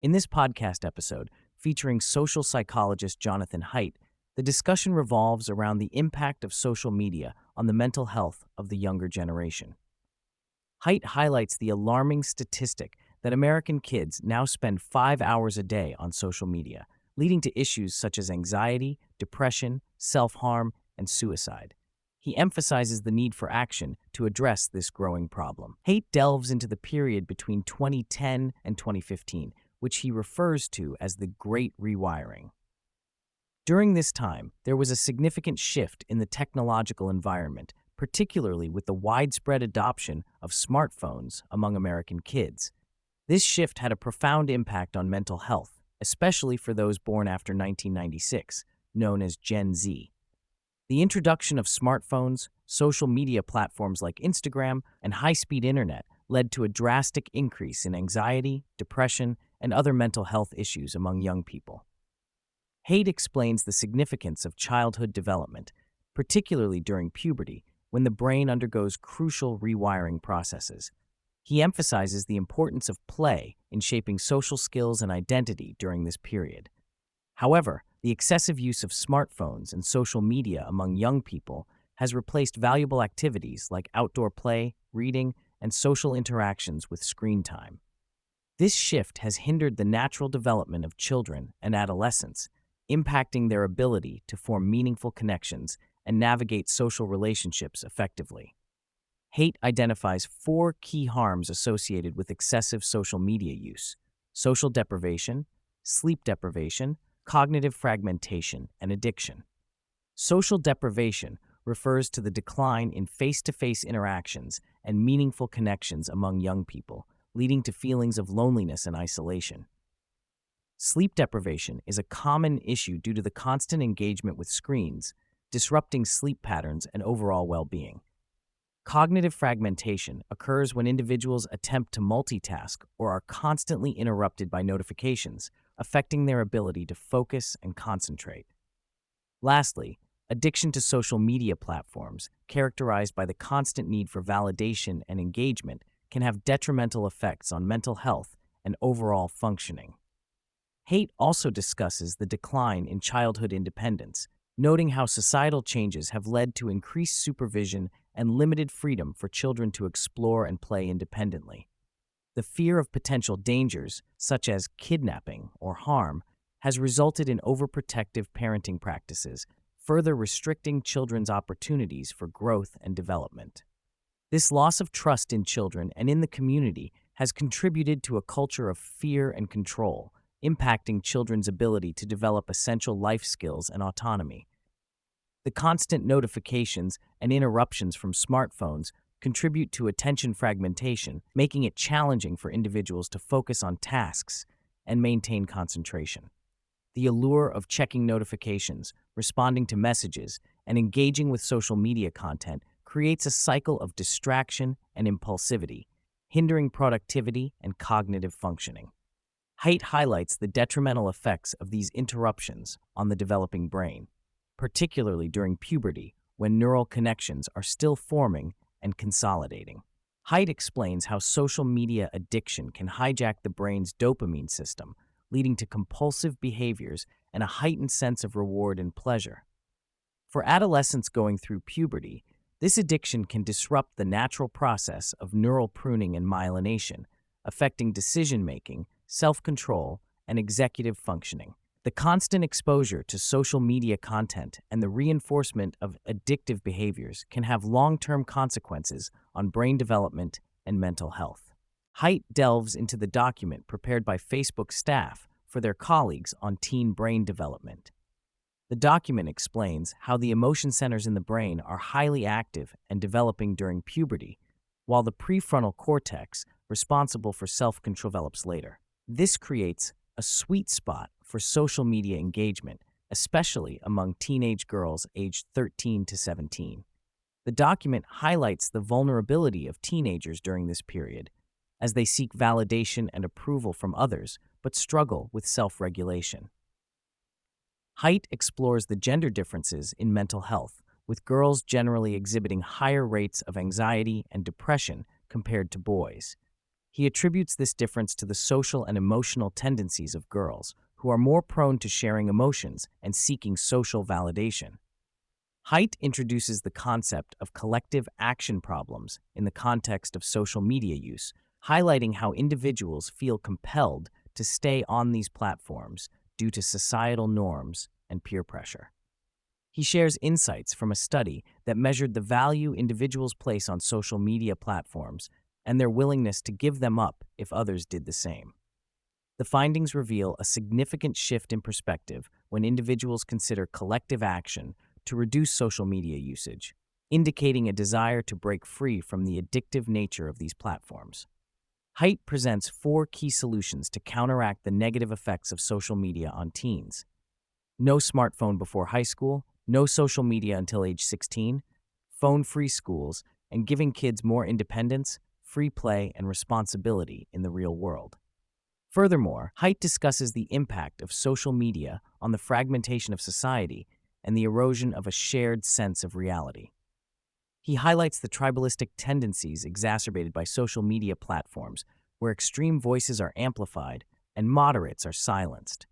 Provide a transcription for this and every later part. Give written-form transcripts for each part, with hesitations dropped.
In this podcast episode, featuring social psychologist Jonathan Haidt, the discussion revolves around the impact of social media on the mental health of the younger generation. Haidt highlights the alarming statistic that American kids now spend 5 hours a day on social media, leading to issues such as anxiety, depression, self-harm, and suicide. He emphasizes the need for action to address this growing problem. Haidt delves into the period between 2010 and 2015, which he refers to as the Great Rewiring. During this time, there was a significant shift in the technological environment, particularly with the widespread adoption of smartphones among American kids. This shift had a profound impact on mental health, especially for those born after 1996, known as Gen Z. The introduction of smartphones, social media platforms like Instagram, and high-speed internet led to a drastic increase in anxiety, depression, and other mental health issues among young people. Haidt explains the significance of childhood development, particularly during puberty, when the brain undergoes crucial rewiring processes. He emphasizes the importance of play in shaping social skills and identity during this period. However, the excessive use of smartphones and social media among young people has replaced valuable activities like outdoor play, reading, and social interactions with screen time. This shift has hindered the natural development of children and adolescents, impacting their ability to form meaningful connections and navigate social relationships effectively. Haidt identifies 4 key harms associated with excessive social media use: social deprivation, sleep deprivation, cognitive fragmentation, and addiction. Social deprivation refers to the decline in face-to-face interactions and meaningful connections among young people, leading to feelings of loneliness and isolation. Sleep deprivation is a common issue due to the constant engagement with screens, disrupting sleep patterns and overall well-being. Cognitive fragmentation occurs when individuals attempt to multitask or are constantly interrupted by notifications, affecting their ability to focus and concentrate. Lastly, addiction to social media platforms, characterized by the constant need for validation and engagement, can have detrimental effects on mental health and overall functioning. Haidt also discusses the decline in childhood independence, noting how societal changes have led to increased supervision and limited freedom for children to explore and play independently. The fear of potential dangers, such as kidnapping or harm, has resulted in overprotective parenting practices, further restricting children's opportunities for growth and development. This loss of trust in children and in the community has contributed to a culture of fear and control, impacting children's ability to develop essential life skills and autonomy. The constant notifications and interruptions from smartphones contribute to attention fragmentation, making it challenging for individuals to focus on tasks and maintain concentration. The allure of checking notifications, responding to messages, and engaging with social media content creates a cycle of distraction and impulsivity, hindering productivity and cognitive functioning. Haidt highlights the detrimental effects of these interruptions on the developing brain, particularly during puberty, when neural connections are still forming and consolidating. Haidt explains how social media addiction can hijack the brain's dopamine system, leading to compulsive behaviors and a heightened sense of reward and pleasure. For adolescents going through puberty, this addiction can disrupt the natural process of neural pruning and myelination, affecting decision-making, self-control, and executive functioning. The constant exposure to social media content and the reinforcement of addictive behaviors can have long-term consequences on brain development and mental health. Haidt delves into the document prepared by Facebook staff for their colleagues on teen brain development. The document explains how the emotion centers in the brain are highly active and developing during puberty, while the prefrontal cortex, responsible for self-control, develops later. This creates a sweet spot for social media engagement, especially among teenage girls aged 13 to 17. The document highlights the vulnerability of teenagers during this period, as they seek validation and approval from others but struggle with self-regulation. Haidt explores the gender differences in mental health, with girls generally exhibiting higher rates of anxiety and depression compared to boys. He attributes this difference to the social and emotional tendencies of girls, who are more prone to sharing emotions and seeking social validation. Haidt introduces the concept of collective action problems in the context of social media use, highlighting how individuals feel compelled to stay on these platforms due to societal norms and peer pressure. He shares insights from a study that measured the value individuals place on social media platforms and their willingness to give them up if others did the same. The findings reveal a significant shift in perspective when individuals consider collective action to reduce social media usage, indicating a desire to break free from the addictive nature of these platforms. Haidt presents 4 key solutions to counteract the negative effects of social media on teens. No smartphone before high school, no social media until age 16, phone-free schools, and giving kids more independence, free play, and responsibility in the real world. Furthermore, Haidt discusses the impact of social media on the fragmentation of society and the erosion of a shared sense of reality. He highlights the tribalistic tendencies exacerbated by social media platforms, where extreme voices are amplified and moderates are silenced.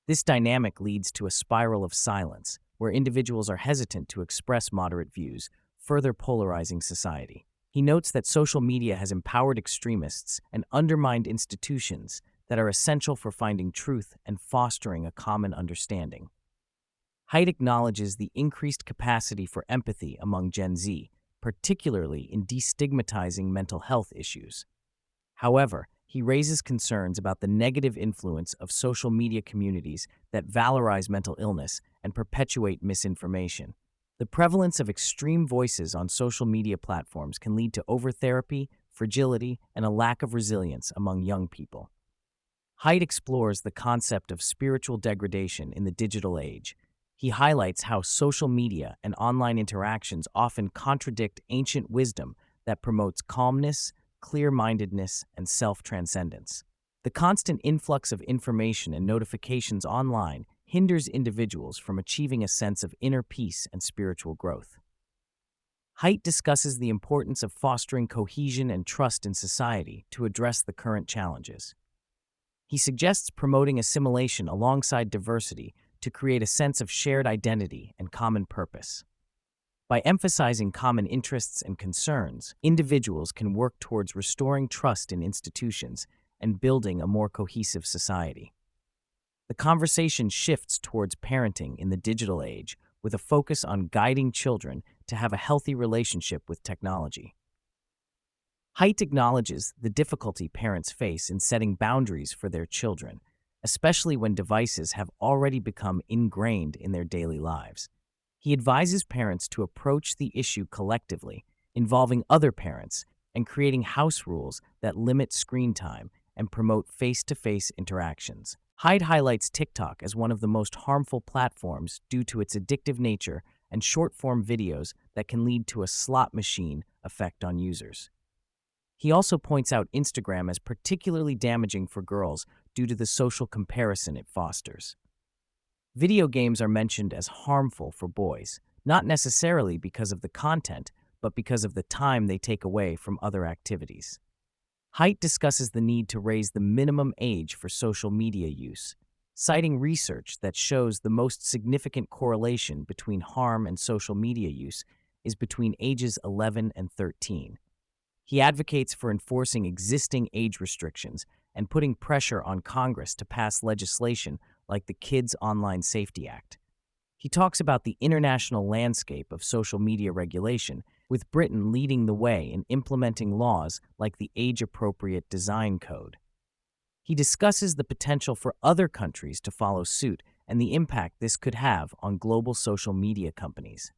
This dynamic leads to a spiral of silence, where individuals are hesitant to express moderate views, further polarizing society. He notes that social media has empowered extremists and undermined institutions that are essential for finding truth and fostering a common understanding. Haidt acknowledges the increased capacity for empathy among Gen Z, particularly in destigmatizing mental health issues. However, he raises concerns about the negative influence of social media communities that valorize mental illness and perpetuate misinformation. The prevalence of extreme voices on social media platforms can lead to overtherapy, fragility, and a lack of resilience among young people. Haidt explores the concept of spiritual degradation in the digital age. He highlights how social media and online interactions often contradict ancient wisdom that promotes calmness, clear-mindedness, and self-transcendence. The constant influx of information and notifications online hinders individuals from achieving a sense of inner peace and spiritual growth. Haidt discusses the importance of fostering cohesion and trust in society to address the current challenges. He suggests promoting assimilation alongside diversity to create a sense of shared identity and common purpose. By emphasizing common interests and concerns, individuals can work towards restoring trust in institutions and building a more cohesive society. The conversation shifts towards parenting in the digital age, with a focus on guiding children to have a healthy relationship with technology. Haidt acknowledges the difficulty parents face in setting boundaries for their children, especially when devices have already become ingrained in their daily lives. He advises parents to approach the issue collectively, involving other parents and creating house rules that limit screen time and promote face-to-face interactions. Haidt highlights TikTok as one of the most harmful platforms due to its addictive nature and short-form videos that can lead to a slot machine effect on users. He also points out Instagram as particularly damaging for girls due to the social comparison it fosters. Video games are mentioned as harmful for boys, not necessarily because of the content, but because of the time they take away from other activities. Haidt discusses the need to raise the minimum age for social media use, citing research that shows the most significant correlation between harm and social media use is between ages 11 and 13. He advocates for enforcing existing age restrictions and putting pressure on Congress to pass legislation like the Kids Online Safety Act. He talks about the international landscape of social media regulation, with Britain leading the way in implementing laws like the Age-Appropriate Design Code. He discusses the potential for other countries to follow suit and the impact this could have on global social media companies.